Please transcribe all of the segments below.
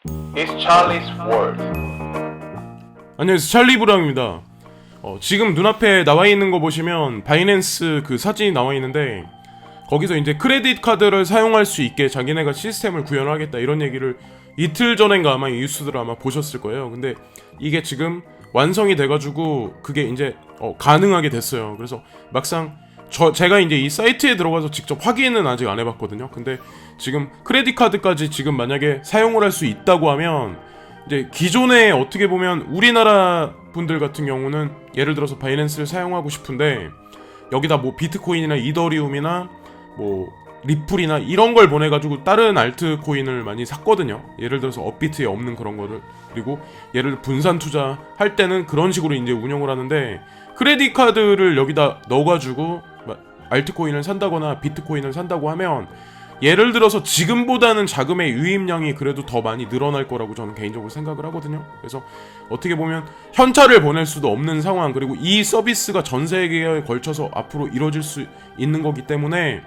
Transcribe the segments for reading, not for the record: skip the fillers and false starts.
It's Charlie's World. 안녕하세요, 찰리 브라운입니다. 지금 눈앞에 나와 있는 거 보시면 바이낸스 그 사진이 나와 있는데, 거기서 이제 크레딧 카드를 사용할 수 있게 자기네가 시스템을 구현하겠다 이런 얘기를 이틀 전인가 아마 뉴스들 아마 보셨을 거예요. 근데 이게 지금 완성이 돼가지고 그게 이제 가능하게 됐어요. 그래서 막상 제가 이제 이 사이트에 들어가서 직접 확인은 아직 안 해봤거든요. 근데 지금 크레딧 카드까지 지금 만약에 사용을 할 수 있다고 하면, 이제 기존에 어떻게 보면 우리나라 분들 같은 경우는 예를 들어서 바이낸스를 사용하고 싶은데 여기다 뭐 비트코인이나 이더리움이나 뭐 리플이나 이런 걸 보내가지고 다른 알트코인을 많이 샀거든요. 예를 들어서 업비트에 없는 그런 거를. 그리고 예를 들어 분산 투자할 때는 그런 식으로 이제 운영을 하는데, 크레딧 카드를 여기다 넣어가지고 알트코인을 산다거나 비트코인을 산다고 하면 예를 들어서 지금보다는 자금의 유입량이 그래도 더 많이 늘어날 거라고 저는 개인적으로 생각을 하거든요. 그래서 어떻게 보면 현찰을 보낼 수도 없는 상황, 그리고 이 서비스가 전 세계에 걸쳐서 앞으로 이루어질 수 있는 거기 때문에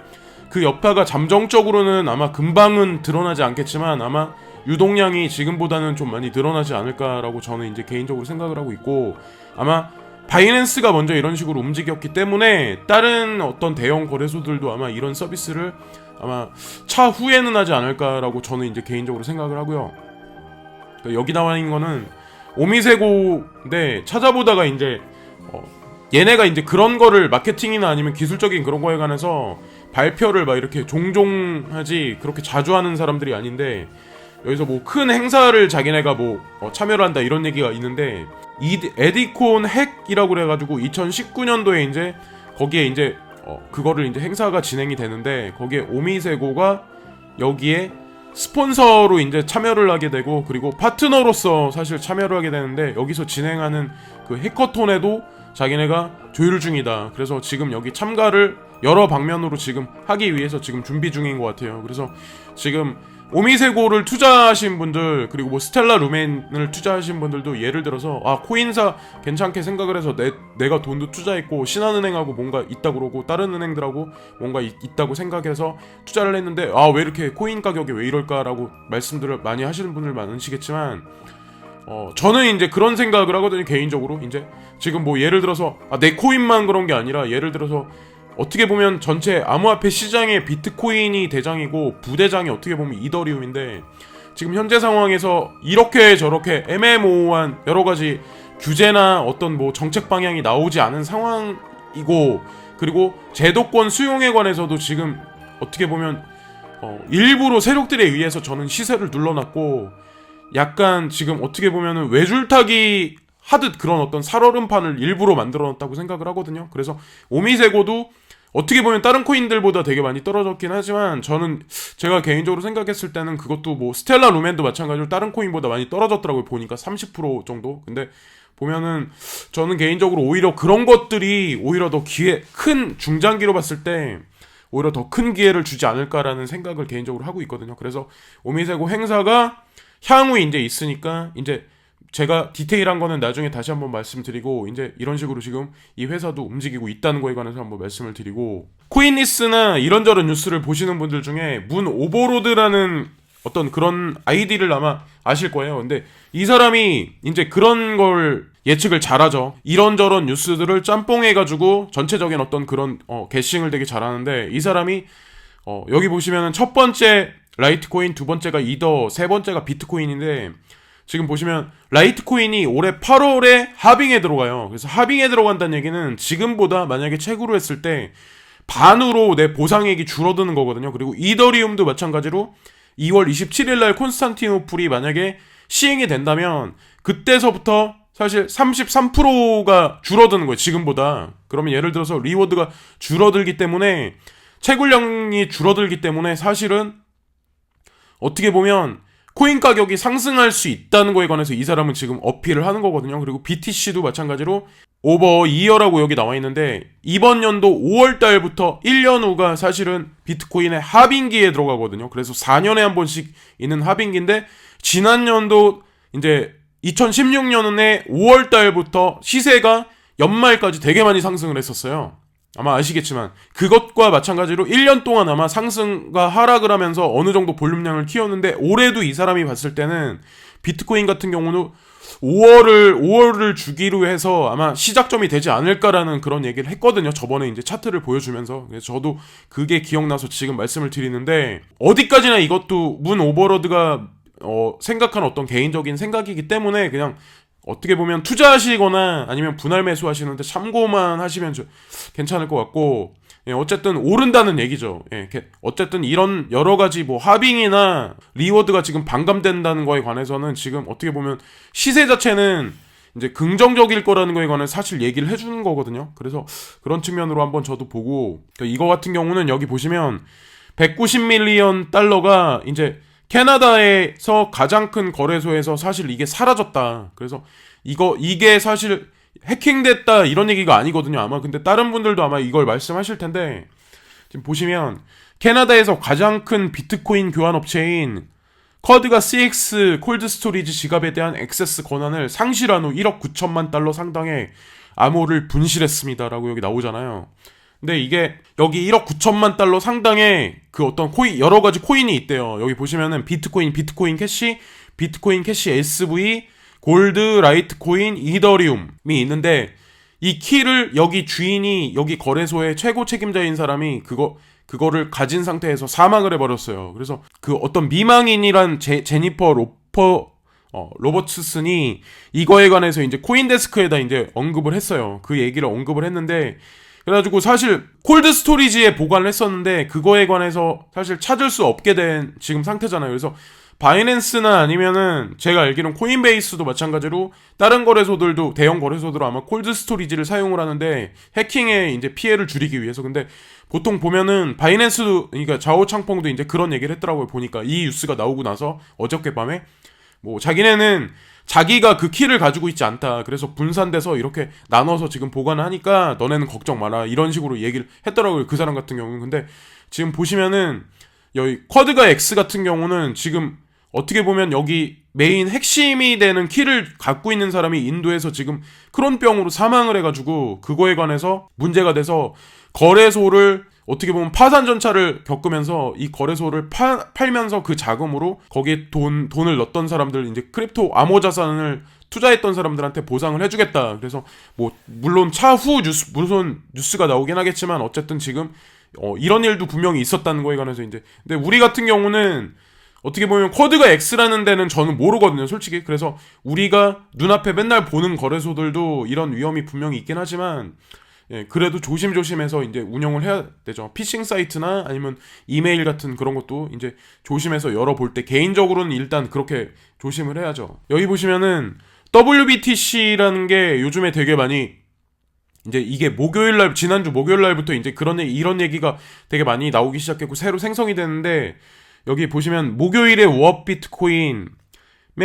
그 여파가 잠정적으로는 아마 금방은 드러나지 않겠지만 아마 유동량이 지금보다는 좀 많이 늘어나지 않을까라고 저는 이제 개인적으로 생각을 하고 있고, 아마 바이낸스가 먼저 이런 식으로 움직였기 때문에 다른 어떤 대형 거래소들도 아마 이런 서비스를 아마 차후에는 하지 않을까라고 저는 이제 개인적으로 생각을 하고요. 여기 나와 있는 거는 오미세고인데, 찾아보다가 이제 얘네가 이제 그런 거를 마케팅이나 아니면 기술적인 그런 거에 관해서 발표를 막 이렇게 종종 하지 그렇게 자주 하는 사람들이 아닌데, 여기서 뭐 큰 행사를 자기네가 뭐 참여를 한다 이런 얘기가 있는데, 에디콘 핵이라고 그래가지고 2019년도에 이제 거기에 이제 그거를 이제 행사가 진행이 되는데, 거기에 오미세고가 여기에 스폰서로 이제 참여를 하게 되고, 그리고 파트너로서 사실 참여를 하게 되는데, 여기서 진행하는 그 해커톤에도 자기네가 조율 중이다. 그래서 지금 여기 참가를 여러 방면으로 지금 하기 위해서 지금 준비 중인 것 같아요. 그래서 지금 오미세고를 투자하신 분들, 그리고 뭐 스텔라 루멘을 투자하신 분들도 예를 들어서 코인사 괜찮게 생각을 해서 내가 돈도 투자했고 신한은행하고 뭔가 있다고 그러고 다른 은행들하고 뭔가 있다고 생각해서 투자를 했는데 왜 이렇게 코인 가격이 왜 이럴까라고 말씀들을 많이 하시는 분들 많으시겠지만, 저는 이제 그런 생각을 하거든요. 개인적으로 이제 지금 뭐 예를 들어서 내 코인만 그런 게 아니라, 예를 들어서 어떻게 보면 전체 암호화폐 시장의 비트코인이 대장이고 부대장이 어떻게 보면 이더리움인데, 지금 현재 상황에서 이렇게 저렇게 애매모호한 여러 가지 규제나 어떤 뭐 정책 방향이 나오지 않은 상황이고, 그리고 제도권 수용에 관해서도 지금 어떻게 보면 일부러 세력들에 의해서 저는 시세를 눌러놨고, 약간 지금 어떻게 보면은 외줄타기 하듯 그런 어떤 살얼음판을 일부러 만들어놨다고 생각을 하거든요. 그래서 오미세고도 어떻게 보면 다른 코인들보다 되게 많이 떨어졌긴 하지만, 저는 제가 개인적으로 생각했을 때는 그것도 뭐 스텔라 루멘도 마찬가지로 다른 코인보다 많이 떨어졌더라고요. 보니까 30% 정도. 근데 보면은 저는 개인적으로 오히려 그런 것들이 오히려 더 큰 중장기로 봤을 때 오히려 더 큰 기회를 주지 않을까라는 생각을 개인적으로 하고 있거든요. 그래서 오미세고 행사가 향후 이제 있으니까, 이제 제가 디테일한 거는 나중에 다시 한번 말씀드리고, 이제 이런 식으로 지금 이 회사도 움직이고 있다는 거에 관해서 한번 말씀을 드리고, 코인리스나 이런저런 뉴스를 보시는 분들 중에 문 오버로드라는 어떤 그런 아이디를 아마 아실 거예요. 근데 이 사람이 이제 그런 걸 예측을 잘하죠. 이런저런 뉴스들을 짬뽕해가지고 전체적인 어떤 그런 게싱을 되게 잘하는데, 이 사람이 여기 보시면은 첫 번째 라이트코인, 두 번째가 이더, 세 번째가 비트코인인데, 지금 보시면 라이트코인이 올해 8월에 하빙에 들어가요. 그래서 하빙에 들어간다는 얘기는 지금보다 만약에 채굴을 했을 때 반으로 내 보상액이 줄어드는 거거든요. 그리고 이더리움도 마찬가지로 2월 27일 날 콘스탄티노플이 만약에 시행이 된다면 그때서부터 사실 33%가 줄어드는 거예요. 지금보다. 그러면 예를 들어서 리워드가 줄어들기 때문에, 채굴량이 줄어들기 때문에 사실은 어떻게 보면 코인 가격이 상승할 수 있다는 거에 관해서 이 사람은 지금 어필을 하는 거거든요. 그리고 BTC도 마찬가지로 오버 이어라고 여기 나와 있는데, 이번 연도 5월 달부터 1년 후가 사실은 비트코인의 하빙기에 들어가거든요. 그래서 4년에 한 번씩 있는 하빙기인데, 지난 연도 이제 2016년에 5월 달부터 시세가 연말까지 되게 많이 상승을 했었어요. 아마 아시겠지만 그것과 마찬가지로 1년 동안 아마 상승과 하락을 하면서 어느 정도 볼륨량을 키웠는데 올해도 이 사람이 봤을 때는 비트코인 같은 경우는 5월을 주기로 해서 아마 시작점이 되지 않을까라는 그런 얘기를 했거든요. 저번에 이제 차트를 보여주면서. 그래서 저도 그게 기억나서 지금 말씀을 드리는데 어디까지나 이것도 문 오버로드가 생각한 어떤 개인적인 생각이기 때문에 그냥 어떻게 보면 투자하시거나 아니면 분할 매수하시는데 참고만 하시면 괜찮을 것 같고, 예, 어쨌든 오른다는 얘기죠. 예, 어쨌든 이런 여러 가지 뭐 하빙이나 리워드가 지금 반감된다는 거에 관해서는 지금 어떻게 보면 시세 자체는 이제 긍정적일 거라는 거에 관해 사실 얘기를 해주는 거거든요. 그래서 그런 측면으로 한번 저도 보고, 이거 같은 경우는 여기 보시면 190밀리언 달러가 이제 캐나다에서 가장 큰 거래소에서 사실 이게 사라졌다. 그래서 이게 사실 해킹됐다 이런 얘기가 아니거든요. 아마 근데 다른 분들도 아마 이걸 말씀하실 텐데, 지금 보시면 캐나다에서 가장 큰 비트코인 교환 업체인 커드가 CX 콜드 스토리지 지갑에 대한 액세스 권한을 상실한 후 1억 9천만 달러 상당의 암호를 분실했습니다라고 여기 나오잖아요. 근데 이게 여기 1억 9천만 달러 상당의 그 어떤 여러 가지 코인이 있대요. 여기 보시면은 비트코인 캐시, 비트코인 캐시 SV, 골드, 라이트코인, 이더리움이 있는데 이 키를 여기 주인이 여기 거래소의 최고 책임자인 사람이 그거를 가진 상태에서 사망을 해버렸어요. 그래서 그 어떤 미망인이란 제니퍼 로버츠슨이 이거에 관해서 이제 코인데스크에다 이제 언급을 했어요. 그 얘기를 언급을 했는데, 그래가지고 사실 콜드 스토리지에 보관을 했었는데 그거에 관해서 사실 찾을 수 없게 된 지금 상태잖아요. 그래서 바이낸스나 아니면은 제가 알기로는 코인베이스도 마찬가지로 다른 거래소들도 대형 거래소들은 아마 콜드 스토리지를 사용을 하는데 해킹에 이제 피해를 줄이기 위해서. 근데 보통 보면은 바이낸스도, 그러니까 자오창펑도 이제 그런 얘기를 했더라고요. 보니까 이 뉴스가 나오고 나서 어저께 밤에 뭐 자기네는 자기가 그 키를 가지고 있지 않다. 그래서 분산돼서 이렇게 나눠서 지금 보관을 하니까 너네는 걱정 마라. 이런 식으로 얘기를 했더라고요. 그 사람 같은 경우는. 근데 지금 보시면은 여기 쿼드가 X 같은 경우는 지금 어떻게 보면 여기 메인 핵심이 되는 키를 갖고 있는 사람이 인도에서 지금 크론병으로 사망을 해가지고 그거에 관해서 문제가 돼서 거래소를 어떻게 보면 파산 전차를 겪으면서 이 거래소를 팔면서 그 자금으로 거기에 돈을 넣었던 사람들, 이제 크립토 암호 자산을 투자했던 사람들한테 보상을 해주겠다. 그래서 뭐 물론 차후 뉴스가 나오긴 하겠지만 어쨌든 지금 이런 일도 분명히 있었다는 거에 관해서 이제. 근데 우리 같은 경우는 어떻게 보면 쿼드가 X라는 데는 저는 모르거든요, 솔직히. 그래서 우리가 눈앞에 맨날 보는 거래소들도 이런 위험이 분명히 있긴 하지만, 예, 그래도 조심조심해서 이제 운영을 해야 되죠. 피싱 사이트나 아니면 이메일 같은 그런 것도 이제 조심해서 열어볼 때 개인적으로는 일단 그렇게 조심을 해야죠. 여기 보시면은 WBTC라는 게 요즘에 되게 많이 이제 이게 지난주 목요일 날부터 이제 이런 얘기가 되게 많이 나오기 시작했고 새로 생성이 되는데, 여기 보시면 목요일에 워업 비트코인의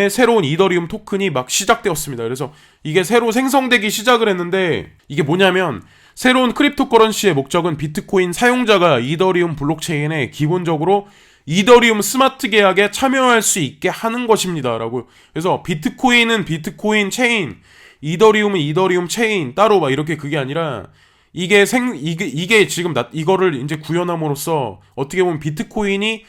새로운 이더리움 토큰이 막 시작되었습니다. 그래서 이게 새로 생성되기 시작을 했는데, 이게 뭐냐면 새로운 크립토커런시의 목적은 비트코인 사용자가 이더리움 블록체인에 기본적으로 이더리움 스마트 계약에 참여할 수 있게 하는 것입니다. 라고. 그래서 비트코인은 비트코인 체인, 이더리움은 이더리움 체인 따로 막 이렇게 그게 아니라 이게 지금 이거를 이제 구현함으로써 어떻게 보면 비트코인이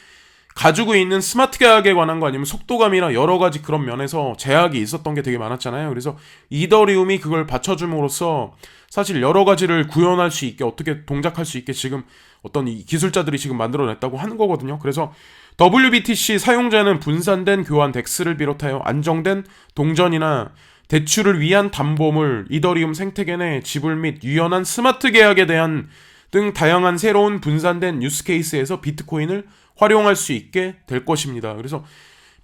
가지고 있는 스마트 계약에 관한 거 아니면 속도감이나 여러 가지 그런 면에서 제약이 있었던 게 되게 많았잖아요. 그래서 이더리움이 그걸 받쳐줌으로써 사실 여러 가지를 구현할 수 있게, 어떻게 동작할 수 있게 지금 어떤 이 기술자들이 지금 만들어냈다고 하는 거거든요. 그래서 WBTC 사용자는 분산된 교환 덱스를 비롯하여 안정된 동전이나 대출을 위한 담보물, 이더리움 생태계 내 지불 및 유연한 스마트 계약에 대한 등 다양한 새로운 분산된 유스 케이스에서 비트코인을 활용할 수 있게 될 것입니다. 그래서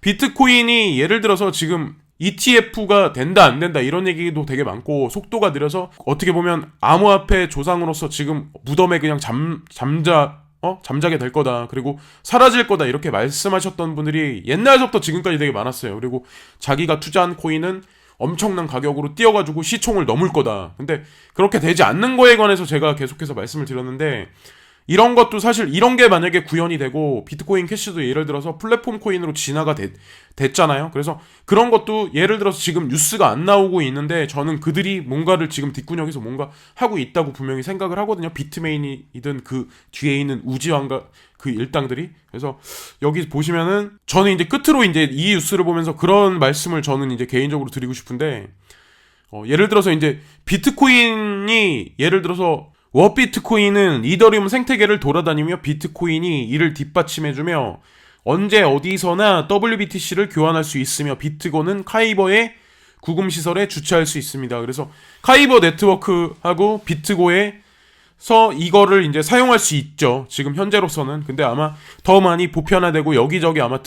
비트코인이 예를 들어서 지금 ETF가 된다 안 된다 이런 얘기도 되게 많고, 속도가 느려서 어떻게 보면 암호화폐 조상으로서 지금 무덤에 그냥 잠자게 될 거다, 그리고 사라질 거다 이렇게 말씀하셨던 분들이 옛날부터 지금까지 되게 많았어요. 그리고 자기가 투자한 코인은 엄청난 가격으로 뛰어가지고 시총을 넘을 거다. 근데 그렇게 되지 않는 거에 관해서 제가 계속해서 말씀을 드렸는데, 이런 것도 사실 이런 게 만약에 구현이 되고 비트코인 캐시도 예를 들어서 플랫폼 코인으로 진화가 됐잖아요. 그래서 그런 것도 예를 들어서 지금 뉴스가 안 나오고 있는데 저는 그들이 뭔가를 지금 뒷구녕에서 뭔가 하고 있다고 분명히 생각을 하거든요. 비트메인이든 그 뒤에 있는 우지왕과 그 일당들이. 그래서 여기 보시면은 저는 이제 끝으로 이제 이 뉴스를 보면서 그런 말씀을 저는 이제 개인적으로 드리고 싶은데 예를 들어서 이제 비트코인이 예를 들어서 워비트코인은 이더리움 생태계를 돌아다니며 비트코인이 이를 뒷받침해주며 언제 어디서나 WBTC를 교환할 수 있으며 비트고는 카이버의 구금시설에 주차할 수 있습니다. 그래서 카이버 네트워크하고 비트고에서 이거를 이제 사용할 수 있죠. 지금 현재로서는. 근데 아마 더 많이 보편화되고 여기저기 아마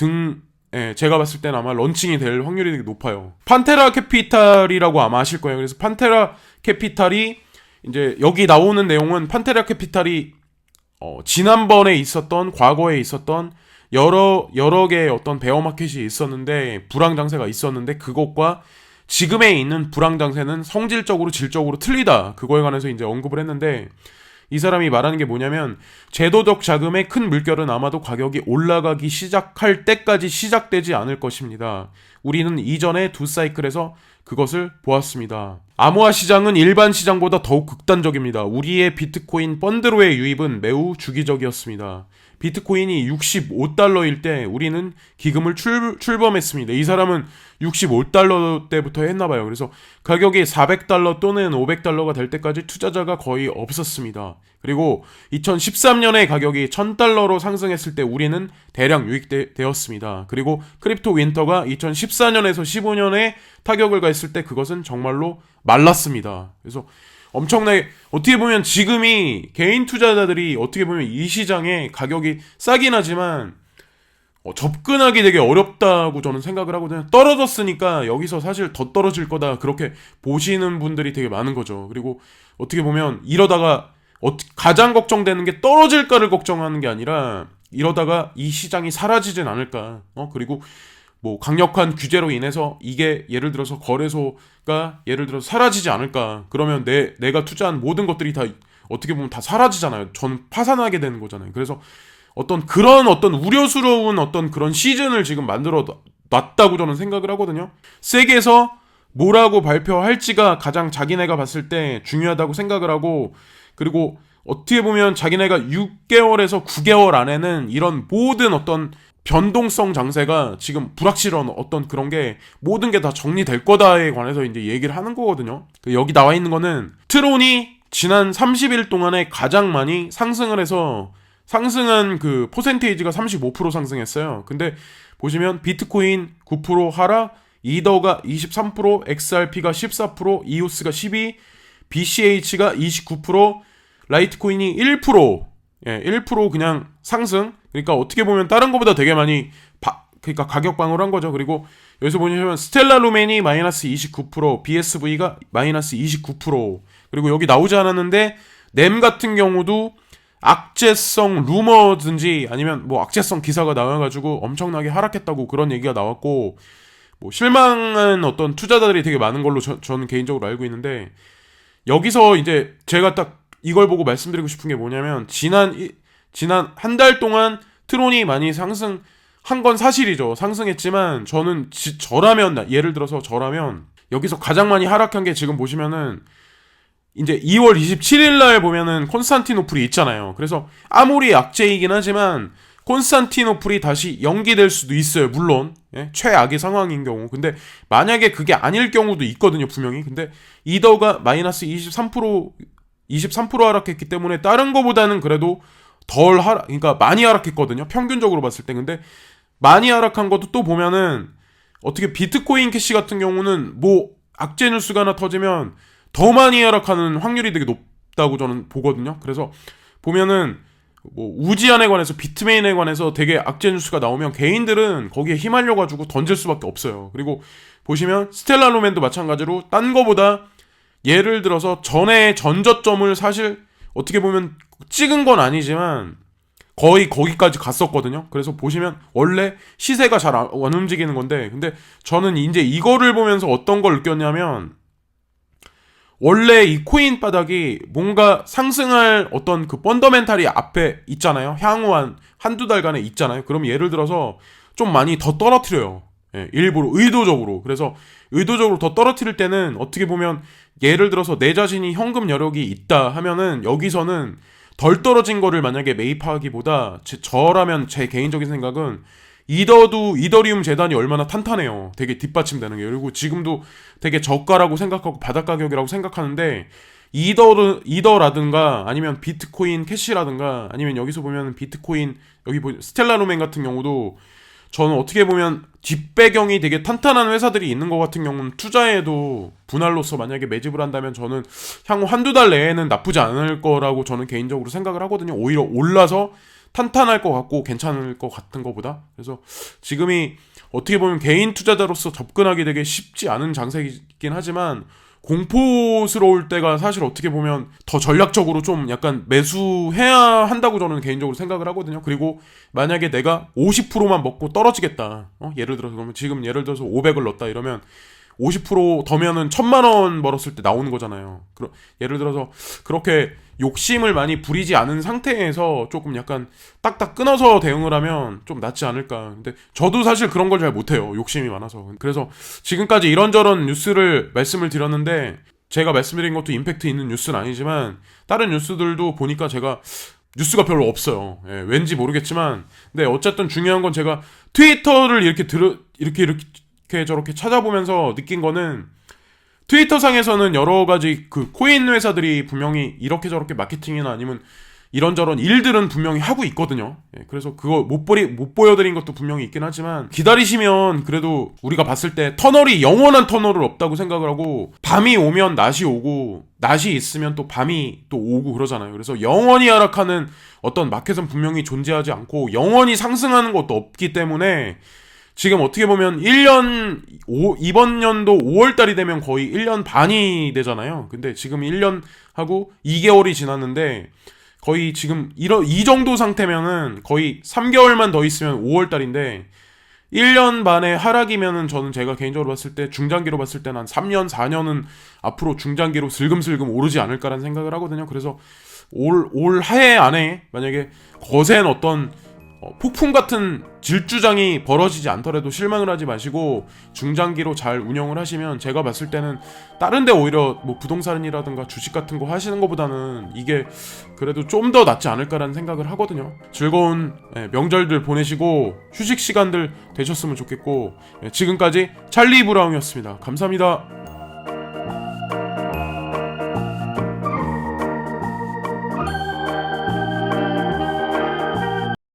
제가 봤을 때는 아마 런칭이 될 확률이 되게 높아요. 판테라 캐피탈이라고 아마 아실 거예요. 그래서 판테라 캐피탈이 이제 여기 나오는 내용은 판테라 캐피탈이 지난번에 있었던 과거에 있었던 여러 개의 어떤 베어마켓이 있었는데 불황 장세가 있었는데 그것과 지금에 있는 불황 장세는 성질적으로 질적으로 틀리다. 그거에 관해서 이제 언급을 했는데 이 사람이 말하는 게 뭐냐면 제도적 자금의 큰 물결은 아마도 가격이 올라가기 시작할 때까지 시작되지 않을 것입니다. 우리는 이전의 두 사이클에서 그것을 보았습니다. 암호화 시장은 일반 시장보다 더욱 극단적입니다. 우리의 비트코인 펀드로의 유입은 매우 주기적이었습니다. 비트코인이 65달러일 때 우리는 기금을 출범했습니다. 이 사람은 65달러 때부터 했나봐요. 그래서 가격이 400달러 또는 500달러가 될 때까지 투자자가 거의 없었습니다. 그리고 2013년에 가격이 1000달러로 상승했을 때 우리는 대량 유익되었습니다. 그리고 크립토 윈터가 2014년에서 15년에 타격을 가했을 때 그것은 정말로 말랐습니다. 그래서 엄청나게 어떻게 보면 지금이 개인 투자자들이 어떻게 보면 이 시장에 가격이 싸긴 하지만 접근하기 되게 어렵다고 저는 생각을 하거든요. 떨어졌으니까 여기서 사실 더 떨어질 거다 그렇게 보시는 분들이 되게 많은 거죠. 그리고 어떻게 보면 이러다가 가장 걱정되는 게 떨어질까를 걱정하는 게 아니라 이러다가 이 시장이 사라지진 않을까. 그리고 뭐 강력한 규제로 인해서 이게 예를 들어서 거래소가 예를 들어서 사라지지 않을까. 그러면 내가 투자한 모든 것들이 다 어떻게 보면 다 사라지잖아요. 저는 파산하게 되는 거잖아요. 그래서 어떤 우려스러운 어떤 그런 시즌을 지금 만들어 놨다고 저는 생각을 하거든요. 세계에서 뭐라고 발표할지가 가장 자기네가 봤을 때 중요하다고 생각을 하고, 그리고 어떻게 보면 자기네가 6개월에서 9개월 안에는 이런 모든 어떤 변동성 장세가 지금 불확실한 어떤 그런 게 모든 게 다 정리될 거다에 관해서 이제 얘기를 하는 거거든요. 여기 나와 있는 거는 트론이 지난 30일 동안에 가장 많이 상승을 해서 상승한 그 퍼센테이지가 35% 상승했어요. 근데 보시면 비트코인 9% 하락, 이더가 23%, XRP가 14%, 이오스가 12%, BCH가 29%, 라이트코인이 1%, 1% 그냥 상승. 그러니까 어떻게 보면 다른 것보다 되게 많이 그러니까 가격 방어를 한 거죠. 그리고 여기서 보시면 스텔라 루멘이 마이너스 29%, BSV가 마이너스 29%. 그리고 여기 나오지 않았는데 넴 같은 경우도 악재성 루머든지 아니면 뭐 악재성 기사가 나와가지고 엄청나게 하락했다고 그런 얘기가 나왔고, 뭐 실망한 어떤 투자자들이 되게 많은 걸로 저는 개인적으로 알고 있는데, 여기서 이제 제가 딱 이걸 보고 말씀드리고 싶은 게 뭐냐면 지난 한 달 동안 트론이 많이 상승한 건 사실이죠. 상승했지만 저는 예를 들어서 저라면 여기서 가장 많이 하락한 게 지금 보시면은 이제 2월 27일 날 보면은 콘스탄티노플이 있잖아요. 그래서 아무리 악재이긴 하지만 콘스탄티노플이 다시 연기될 수도 있어요. 물론 최악의 상황인 경우. 근데 만약에 그게 아닐 경우도 있거든요. 분명히. 근데 이더가 마이너스 23% 하락했기 때문에 다른 거보다는 그래도 그러니까 많이 하락했거든요. 평균적으로 봤을 때. 근데 많이 하락한 것도 또 보면은 어떻게 비트코인 캐시 같은 경우는 뭐 악재 뉴스가 하나 터지면 더 많이 하락하는 확률이 되게 높다고 저는 보거든요. 그래서 보면은 뭐 우지안에 관해서 비트메인에 관해서 되게 악재 뉴스가 나오면 개인들은 거기에 휘말려가지고 던질 수밖에 없어요. 그리고 보시면 스텔라 루멘도 마찬가지로 딴 거보다 예를 들어서 전에 전저점을 사실 어떻게 보면 찍은 건 아니지만 거의 거기까지 갔었거든요. 그래서 보시면 원래 시세가 잘 안 움직이는 건데, 근데 저는 이제 이거를 보면서 어떤 걸 느꼈냐면 원래 이 코인 바닥이 뭔가 상승할 어떤 그 펀더멘탈이 앞에 있잖아요. 향후 한두 달간에 있잖아요. 그럼 예를 들어서 좀 많이 더 떨어뜨려요. 예, 일부러 의도적으로. 그래서 의도적으로 더 떨어뜨릴 때는 어떻게 보면 예를 들어서 내 자신이 현금 여력이 있다 하면은 여기서는 덜 떨어진 거를 만약에 매입하기보다 저라면 제 개인적인 생각은 이더리움 재단이 얼마나 탄탄해요. 되게 뒷받침되는 게. 그리고 지금도 되게 저가라고 생각하고 바닥 가격이라고 생각하는데 이더라든가 아니면 비트코인 캐시라든가 아니면 여기서 보면 비트코인 여기 스텔라로멘 같은 경우도 저는 어떻게 보면 뒷배경이 되게 탄탄한 회사들이 있는 것 같은 경우는 투자에도 분할로서 만약에 매집을 한다면 저는 향후 한두 달 내에는 나쁘지 않을 거라고 저는 개인적으로 생각을 하거든요. 오히려 올라서 탄탄할 것 같고 괜찮을 것 같은 것보다. 그래서 지금이 어떻게 보면 개인 투자자로서 접근하기 되게 쉽지 않은 장세이긴 하지만 공포스러울 때가 사실 어떻게 보면 더 전략적으로 좀 약간 매수해야 한다고 저는 개인적으로 생각을 하거든요. 그리고 만약에 내가 50%만 먹고 떨어지겠다. 예를 들어서 그러면 지금 예를 들어서 500을 넣었다 이러면 50% 더면은 1000만 원 벌었을 때 나오는 거잖아요. 예를 들어서 그렇게 욕심을 많이 부리지 않은 상태에서 조금 약간 딱딱 끊어서 대응을 하면 좀 낫지 않을까. 근데 저도 사실 그런 걸 잘 못해요. 욕심이 많아서. 그래서 지금까지 이런저런 뉴스를 말씀을 드렸는데 제가 말씀드린 것도 임팩트 있는 뉴스는 아니지만 다른 뉴스들도 보니까 제가 뉴스가 별로 없어요. 예, 왠지 모르겠지만 근데 어쨌든 중요한 건 제가 트위터를 이렇게 저렇게 찾아보면서 느낀 거는 트위터 상에서는 여러 가지 그 코인 회사들이 분명히 이렇게 저렇게 마케팅이나 아니면 이런저런 일들은 분명히 하고 있거든요. 예, 그래서 그거 못 보여드린 것도 분명히 있긴 하지만 기다리시면 그래도 우리가 봤을 때 터널이 영원한 터널은 없다고 생각을 하고 밤이 오면 낮이 오고 낮이 있으면 또 밤이 또 오고 그러잖아요. 그래서 영원히 하락하는 어떤 마켓은 분명히 존재하지 않고 영원히 상승하는 것도 없기 때문에 지금 어떻게 보면 이번 연도 5월달이 되면 거의 1년 반이 되잖아요. 근데 지금 1년 하고 2개월이 지났는데 거의 지금 이 정도 상태면은 거의 3개월만 더 있으면 5월달인데 1년 반의 하락이면은 저는 제가 개인적으로 봤을 때 중장기로 봤을 때는 한 3년, 4년은 앞으로 중장기로 슬금슬금 오르지 않을까라는 생각을 하거든요. 그래서 올 해 안에 만약에 거센 어떤 폭풍 같은 질주장이 벌어지지 않더라도 실망을 하지 마시고 중장기로 잘 운영을 하시면 제가 봤을 때는 다른 데 오히려 뭐 부동산이라든가 주식 같은 거 하시는 것보다는 이게 그래도 좀 더 낫지 않을까라는 생각을 하거든요. 즐거운 명절들 보내시고 휴식 시간들 되셨으면 좋겠고 지금까지 찰리 브라운이었습니다. 감사합니다.